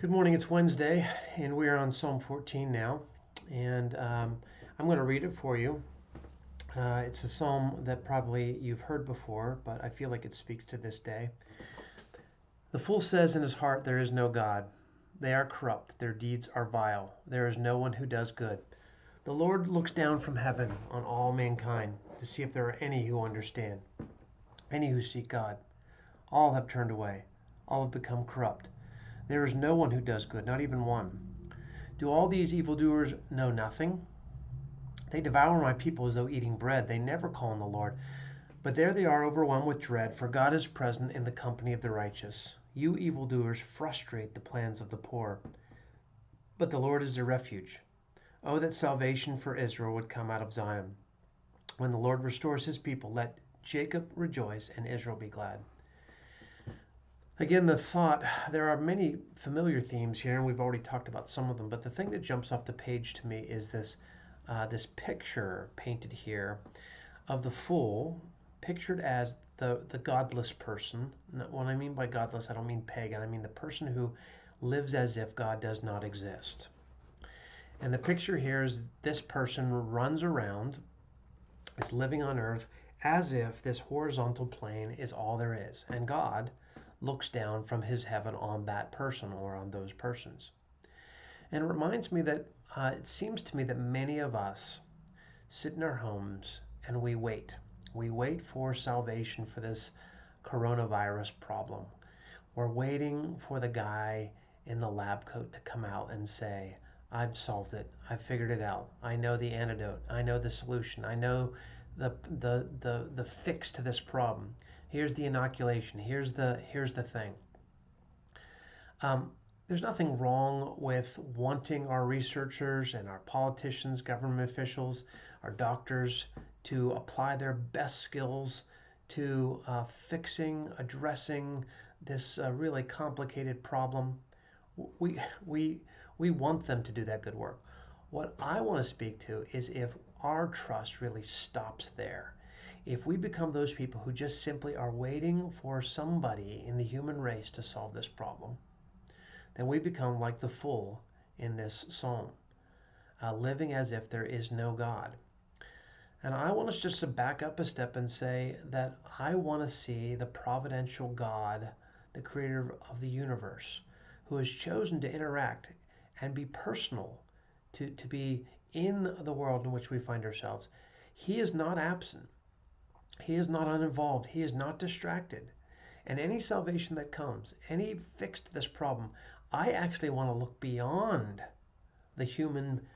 Good morning. It's Wednesday, and we are on Psalm 14 now. And I'm going to read it for you. It's a psalm that probably you've heard before, but I feel like it speaks to this day. The fool says in his heart, "There is no God." They are corrupt, their deeds are vile. There is no one who does good. The Lord looks down from heaven on all mankind to see if there are any who understand, any who seek God. All have turned away, all have become corrupt. There is no one who does good, not even one. Do all these evildoers know nothing? They devour my people as though eating bread. They never call on the Lord. But there they are, overwhelmed with dread, for God is present in the company of the righteous. You evildoers frustrate the plans of the poor, but the Lord is their refuge. Oh, that salvation for Israel would come out of Zion. When the Lord restores his people, let Jacob rejoice and Israel be glad. Again, the thought, there are many familiar themes here, and we've already talked about some of them, but the thing that jumps off the page to me is this picture painted here of the fool, pictured as the godless person. When I mean by godless, I don't mean pagan, I mean the person who lives as if God does not exist. And the picture here is this person runs around, is living on earth as if this horizontal plane is all there is, and God looks down from his heaven on that person or on those persons. And it reminds me that it seems to me that many of us sit in our homes and we wait. We wait for salvation for this coronavirus problem. We're waiting for the guy in the lab coat to come out and say, "I've solved it. I've figured it out. I know the antidote. I know the solution. I know the fix to this problem. Here's the inoculation. Here's the thing." There's nothing wrong with wanting our researchers and our politicians, government officials, our doctors to apply their best skills to addressing this really complicated problem. We, we want them to do that good work. What I want to speak to is if our trust really stops there. If we become those people who just simply are waiting for somebody in the human race to solve this problem, then we become like the fool in this psalm, living as if there is no God. And I want us just to back up a step and say that I want to see the providential God, the creator of the universe, who has chosen to interact and be personal, to be in the world in which we find ourselves. He is not absent. He is not uninvolved. He is not distracted. And any salvation that comes, any fix to this problem, I actually want to look beyond the human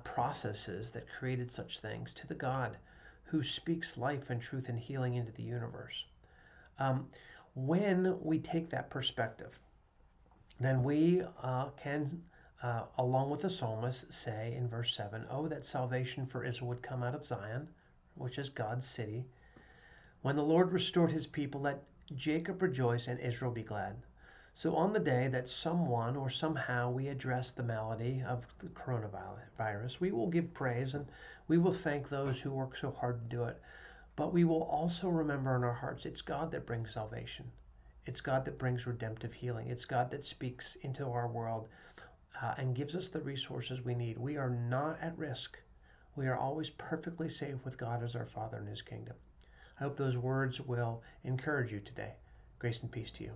processes that created such things to the God who speaks life and truth and healing into the universe. When we take that perspective, then we can, along with the psalmist, say in verse 7, "Oh, that salvation for Israel would come out of Zion," which is God's city. "When the Lord restored his people, let Jacob rejoice and Israel be glad." So on the day that someone or somehow we address the malady of the coronavirus, we will give praise and we will thank those who work so hard to do it. But we will also remember in our hearts it's God that brings salvation. It's God that brings redemptive healing. It's God that speaks into our world and gives us the resources we need. We are not at risk. We are always perfectly safe with God as our Father in his kingdom. I hope those words will encourage you today. Grace and peace to you.